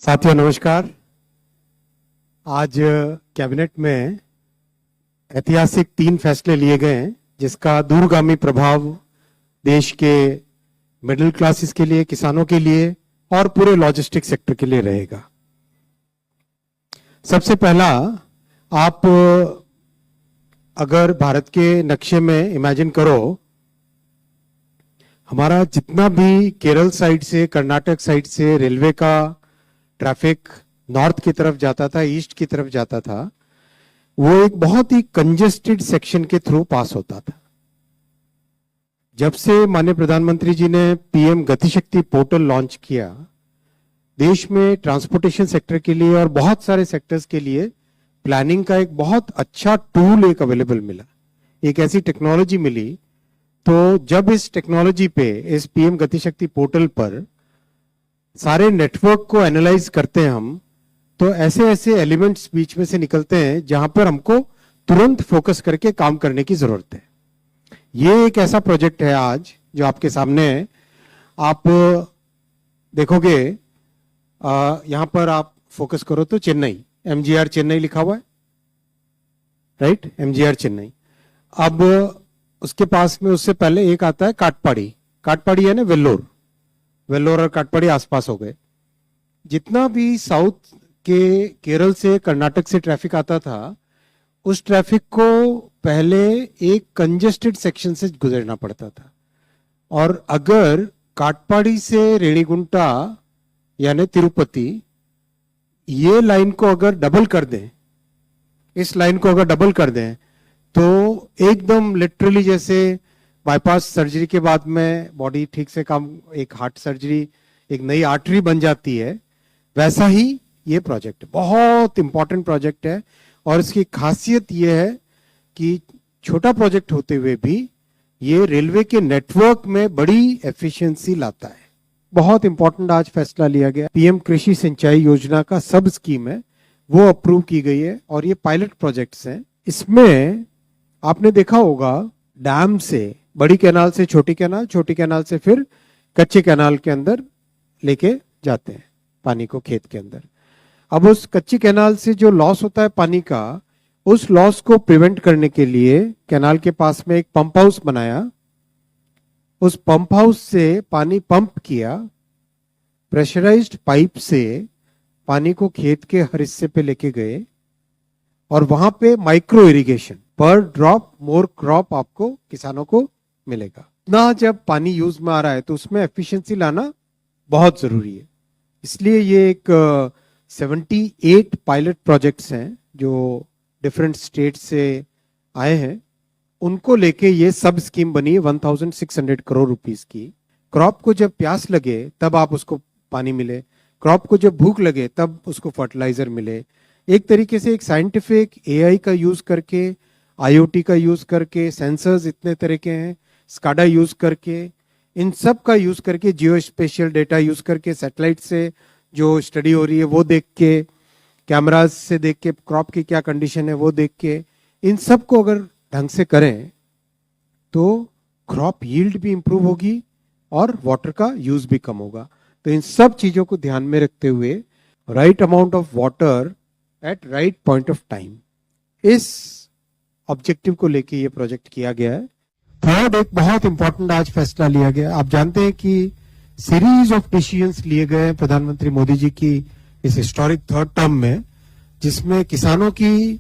साथियों नमस्कार। आज कैबिनेट में ऐतिहासिक 3 फैसले लिए गए हैं जिसका दूरगामी प्रभाव देश के मिडिल क्लासेस के लिए, किसानों के लिए और पूरे लॉजिस्टिक सेक्टर के लिए रहेगा। सबसे पहला, आप अगर भारत के नक्शे में इमेजिन करो, हमारा जितना भी केरल साइड से, कर्नाटक साइड से रेलवे का ट्रैफिक नॉर्थ की तरफ जाता था, ईस्ट की तरफ जाता था, वो एक बहुत ही कंजेस्टेड सेक्शन के थ्रू पास होता था। जब से माननीय प्रधानमंत्री जी ने पीएम गतिशक्ति पोर्टल लॉन्च किया, देश में ट्रांसपोर्टेशन सेक्टर के लिए और बहुत सारे सेक्टर्स के लिए प्लानिंग का एक बहुत अच्छा टूल एक अवेलेबल मिला, एक ऐसी टेक्नोलॉजी मिली। तो जब इस टेक्नोलॉजी पे, इस पीएम गतिशक्ति पोर्टल पर सारे नेटवर्क को एनालाइज करते हैं हम, तो ऐसे ऐसे एलिमेंट्स बीच में से निकलते हैं जहां पर हमको तुरंत फोकस करके काम करने की जरूरत है। ये एक ऐसा प्रोजेक्ट है आज जो आपके सामने है। आप देखोगे, यहां पर आप फोकस करो तो चेन्नई, एमजीआर चेन्नई लिखा हुआ है, राइट, एमजीआर चेन्नई। अब उसके पास में, उससे पहले एक आता है काटपाड़ी। काटपाड़ी है ना वेल्लोर, वेल्लोर और काटपाड़ी आसपास हो गए। जितना भी साउथ के केरल से, कर्नाटक से ट्रैफिक आता था, उस ट्रैफिक को पहले एक कंजेस्टेड सेक्शन से गुजरना पड़ता था। और अगर काटपाड़ी से रेणीगुंटा यानी तिरुपति, ये लाइन को अगर डबल कर दें, इस लाइन को अगर डबल कर दें, तो एकदम लिटरली जैसे बाईपास सर्जरी के बाद में बॉडी ठीक से काम, एक हार्ट सर्जरी, एक नई आर्टरी बन जाती है, वैसा ही ये प्रोजेक्ट बहुत इंपॉर्टेंट प्रोजेक्ट है। और इसकी खासियत ये है कि छोटा प्रोजेक्ट होते हुए भी ये रेलवे के नेटवर्क में बड़ी एफिशिएंसी लाता है। बहुत इंपॉर्टेंट आज फैसला लिया गया, पीएम कृषि सिंचाई योजना का सब स्कीम है, वो अप्रूव की गई है और ये पायलट प्रोजेक्ट्स हैं। इसमें आपने देखा होगा, डैम से, बड़ी कैनाल से छोटी कैनाल, छोटी कैनाल से फिर कच्चे कैनाल के अंदर लेके जाते हैं पानी को खेत के अंदर। अब उस कच्ची कैनाल से जो लॉस होता है पानी का, उस लॉस को प्रिवेंट करने के लिए कैनाल के पास में एक पंप हाउस बनाया। उस पंप हाउस से पानी पंप किया, प्रेशराइज्ड पाइप से पानी को खेत के हर हिस्से पे लेके गए और वहां पे माइक्रो इरिगेशन, पर ड्रॉप मोर क्रॉप आपको, किसानों को मिलेगा ना। जब पानी यूज में आ रहा है तो उसमें एफिशिएंसी लाना बहुत जरूरी है। इसलिए ये एक 78 पायलट प्रोजेक्ट्स हैं जो डिफरेंट स्टेट से आए हैं, उनको लेके ये सब स्कीम बनी है 1600 करोड़ रुपीस की। क्रॉप को जब प्यास लगे तब आप उसको पानी मिले, क्रॉप को जब भूख लगे तब उसको फर्टिलाइजर मिले। एक तरीके से एक साइंटिफिक एआई का यूज करके, आईओटी का यूज करके, सेंसर्स इतने तरह के हैं, स्काडा यूज करके, इन सब का यूज करके, जियो स्पेशियल डेटा यूज करके, सैटेलाइट से जो स्टडी हो रही है वो देख के, कैमराज से देख के क्रॉप की क्या कंडीशन है वो देख के, इन सब को अगर ढंग से करें तो क्रॉप यील्ड भी इंप्रूव होगी और वाटर का यूज भी कम होगा। तो इन सब चीजों को ध्यान में रखते हुए right amount of water at right point of time, इस ऑब्जेक्टिव को लेके ये प्रोजेक्ट किया गया है। थर्ड, एक बहुत इंपॉर्टेंट आज फैसला लिया गया। आप जानते हैं कि सीरीज ऑफ डिसीजंस लिए गए प्रधानमंत्री मोदी जी की इस हिस्टोरिक थर्ड टर्म में, जिसमें किसानों की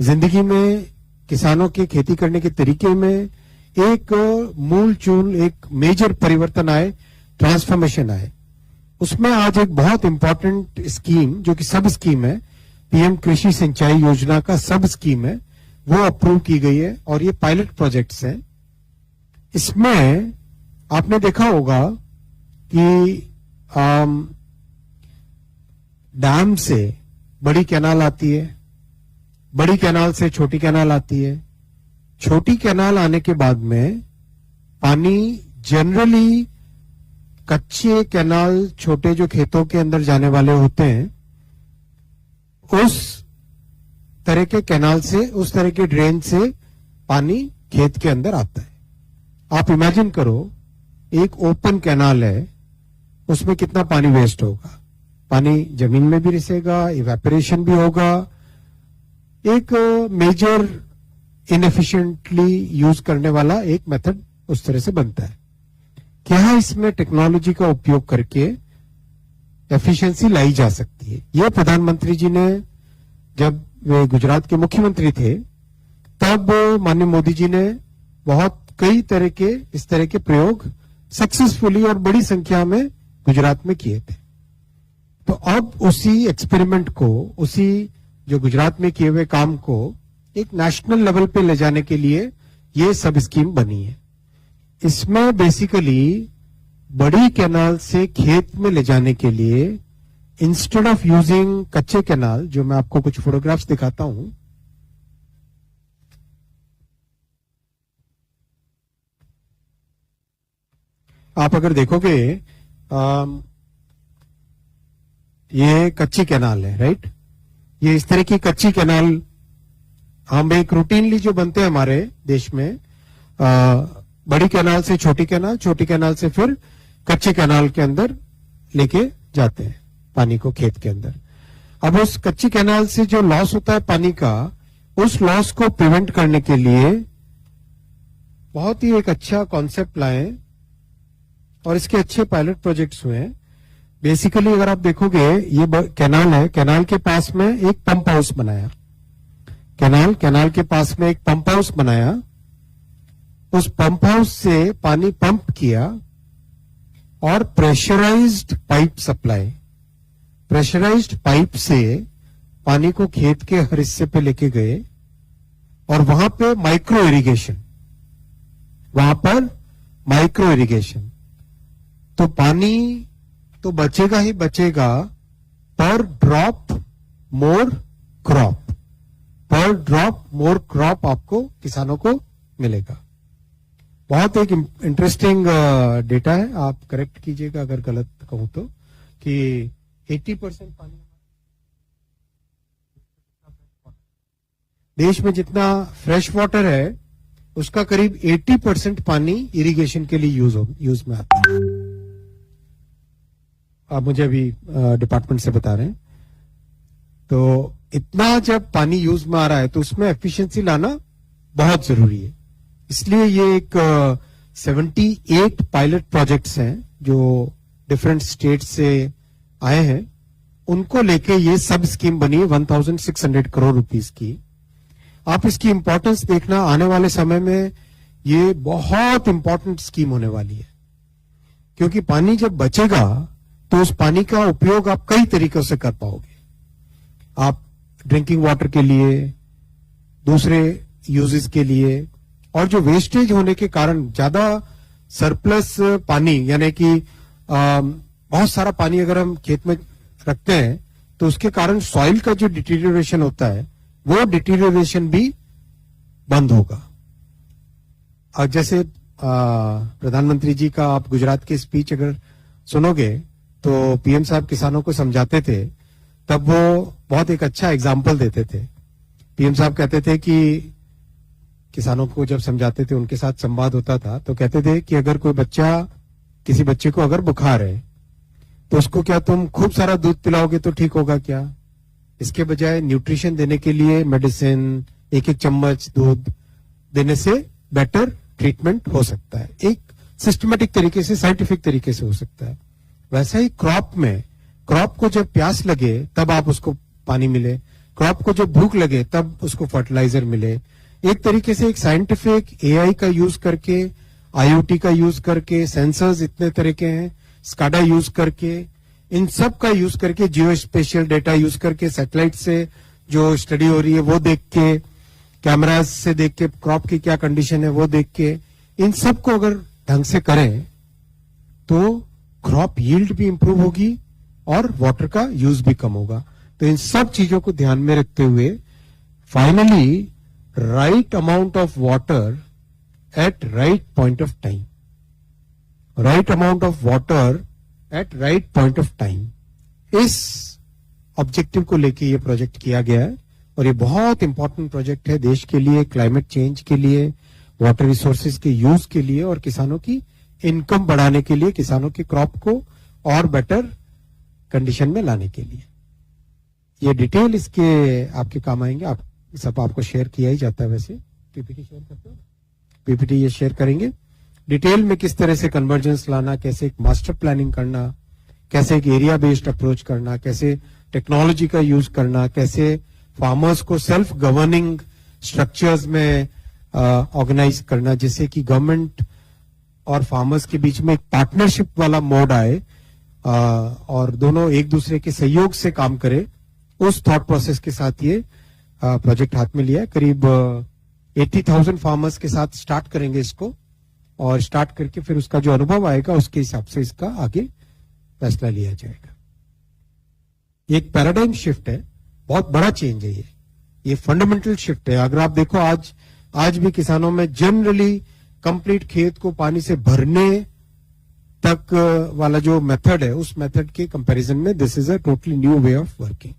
जिंदगी में, किसानों के खेती करने के तरीके में एक मूल चूल, एक मेजर परिवर्तन आए, ट्रांसफॉर्मेशन आए। उसमें आज एक बहुत इंपॉर्टेंट स्कीम, जो कि सब स्कीम है, पीएम कृषि सिंचाई योजना का सब स्कीम है, वो अप्रूव की गई है और ये पायलट प्रोजेक्ट्स हैं। इसमें आपने देखा होगा कि डैम से बड़ी कैनाल आती है, बड़ी कैनाल से छोटी कैनाल आती है, छोटी कैनाल आने के बाद में पानी जनरली कच्चे कैनाल, छोटे जो खेतों के अंदर जाने वाले होते हैं, उस तरह के कैनाल से, उस तरह के ड्रेन से पानी खेत के अंदर आता है। आप इमेजिन करो, एक ओपन कैनाल है, उसमें कितना पानी वेस्ट होगा। पानी जमीन में भी रिसेगा, इवेपोरेशन भी होगा। एक मेजर इनएफिशिएंटली यूज करने वाला एक मेथड उस तरह से बनता है। क्या इसमें टेक्नोलॉजी का उपयोग करके एफिशिएंसी लाई जा सकती है? यह प्रधानमंत्री जी ने, जब वे गुजरात के मुख्यमंत्री थे, तब माननीय मोदी जी ने बहुत कई तरह के इस तरह के प्रयोग सक्सेसफुली और बड़ी संख्या में गुजरात में किए थे। तो अब उसी एक्सपेरिमेंट को, उसी जो गुजरात में किए हुए काम को एक नेशनल लेवल पे ले जाने के लिए ये सब स्कीम बनी है। इसमें बेसिकली बड़ी कैनाल से खेत में ले जाने के लिए इंस्टेड ऑफ यूजिंग कच्चे कैनाल, जो मैं आपको कुछ फोटोग्राफ्स दिखाता हूं, आप अगर देखोगे ये कच्ची कैनाल है, राइट? ये इस तरह की कच्ची कैनाल हम एक रूटीनली जो बनते हैं हमारे देश में, बड़ी कैनाल से छोटी कैनाल, छोटी कैनाल से फिर कच्चे कैनाल के अंदर लेके जाते हैं पानी को खेत के अंदर। अब उस कच्ची कैनाल से जो लॉस होता है पानी का, उस लॉस को प्रिवेंट करने के लिए बहुत ही एक अच्छा कॉन्सेप्ट लाए और इसके अच्छे पायलट प्रोजेक्ट्स हुए हैं। बेसिकली अगर आप देखोगे, ये कैनाल है, कैनाल के पास में एक पंप हाउस बनाया, कैनाल के पास में एक पंप हाउस बनाया। उस पंप हाउस से पानी पंप किया और pressurised pipe supply, pressurised pipe से पानी को खेत के हर हिस्से पे लेके गए और वहां पे माइक्रो इरिगेशन, वहां पर माइक्रो इरिगेशन, तो पानी तो बचेगा ही बचेगा, पर ड्रॉप मोर क्रॉप, पर ड्रॉप मोर क्रॉप आपको किसानों को मिलेगा। बहुत एक इंटरेस्टिंग डेटा है, आप करेक्ट कीजिएगा अगर गलत कहूं तो, कि 80% पानी देश में जितना फ्रेश वाटर है उसका करीब 80% पानी इरिगेशन के लिए यूज में आता है। आप मुझे अभी डिपार्टमेंट से बता रहे हैं। तो इतना जब पानी यूज में आ रहा है तो उसमें एफिशिएंसी लाना बहुत जरूरी है। इसलिए ये एक 78 पायलट प्रोजेक्ट्स हैं जो डिफरेंट स्टेट से आए हैं, उनको लेके ये सब स्कीम बनी है 1600 करोड़ रुपीस की। आप इसकी इंपॉर्टेंस देखना, आने वाले समय में ये बहुत इंपॉर्टेंट स्कीम होने वाली है, क्योंकि पानी जब बचेगा तो उस पानी का उपयोग आप कई तरीकों से कर पाओगे। आप ड्रिंकिंग वाटर के लिए, दूसरे यूजेस के लिए, और जो वेस्टेज होने के कारण ज्यादा सरप्लस पानी, यानी कि बहुत सारा पानी अगर हम खेत में रखते हैं तो उसके कारण सॉइल का जो डिटीरियोरेशन होता है वो डिटीरियोरेशन भी बंद होगा। और जैसे प्रधानमंत्री जी का आप गुजरात की स्पीच अगर सुनोगे तो पीएम साहब किसानों को समझाते थे, तब वो बहुत एक अच्छा एग्जाम्पल देते थे। पीएम साहब कहते थे कि किसानों को जब समझाते थे, उनके साथ संवाद होता था, तो कहते थे कि अगर कोई बच्चा, किसी बच्चे को अगर बुखार है तो उसको क्या तुम खूब सारा दूध पिलाओगे तो ठीक होगा क्या? इसके बजाय न्यूट्रिशन देने के लिए मेडिसिन, एक एक चम्मच दूध देने से बेटर ट्रीटमेंट हो सकता है। एक सिस्टमेटिक तरीके से, साइंटिफिक तरीके से हो सकता है। वैसा ही क्रॉप में, क्रॉप को जब प्यास लगे तब आप उसको पानी मिले, क्रॉप को जब भूख लगे तब उसको फर्टिलाइजर मिले। एक तरीके से एक साइंटिफिक एआई का यूज करके, आईओटी का यूज करके, सेंसर्स इतने तरह के हैं, स्काडा यूज करके, इन सब का यूज करके, जियो स्पेशियल डेटा यूज करके, सैटेलाइट से जो स्टडी हो रही है वो देख के, कैमराज से देख के क्रॉप की क्या कंडीशन है वो देख के, इन सब को अगर ढंग से करें तो क्रॉप यील्ड भी इंप्रूव होगी और वाटर का यूज भी कम होगा। तो इन सब चीजों को ध्यान में रखते हुए finally right amount of water at right point of time, right amount of water at right point of time, इस ऑब्जेक्टिव को लेके ये प्रोजेक्ट किया गया है। और ये बहुत इंपॉर्टेंट प्रोजेक्ट है देश के लिए, क्लाइमेट चेंज के लिए, वाटर रिसोर्सेज के यूज के लिए और किसानों की इनकम बढ़ाने के लिए, किसानों की क्रॉप को और बेटर कंडीशन में लाने के लिए। ये डिटेल इसके आपके काम आएंगे। आप सब आपको शेयर किया ही जाता है, वैसे पीपीटी शेयर करते हो, पीपीटी ये शेयर करेंगे डिटेल में किस तरह से कन्वर्जेंस लाना, कैसे एक मास्टर प्लानिंग करना, कैसे एक एरिया बेस्ड अप्रोच करना, कैसे टेक्नोलॉजी का यूज करना, कैसे फार्मर्स को सेल्फ गवर्निंग स्ट्रक्चर्स में ऑर्गेनाइज करना, जिससे कि गवर्नमेंट और फार्मर्स के बीच में एक पार्टनरशिप वाला मोड आए और दोनों एक दूसरे के सहयोग से काम करे। उस थॉट प्रोसेस के साथ ये प्रोजेक्ट हाथ में लिया है। करीब 80,000 फार्मर्स के साथ स्टार्ट करेंगे इसको, और स्टार्ट करके फिर उसका जो अनुभव आएगा उसके हिसाब से इसका आगे फैसला लिया जाएगा। एक पैराडाइम शिफ्ट है, बहुत बड़ा चेंज है ये फंडामेंटल शिफ्ट है। अगर आप देखो आज भी किसानों में जनरली कंप्लीट खेत को पानी से भरने तक वाला जो मेथड है, उस मेथड के कंपैरिजन में this is a totally new way of working.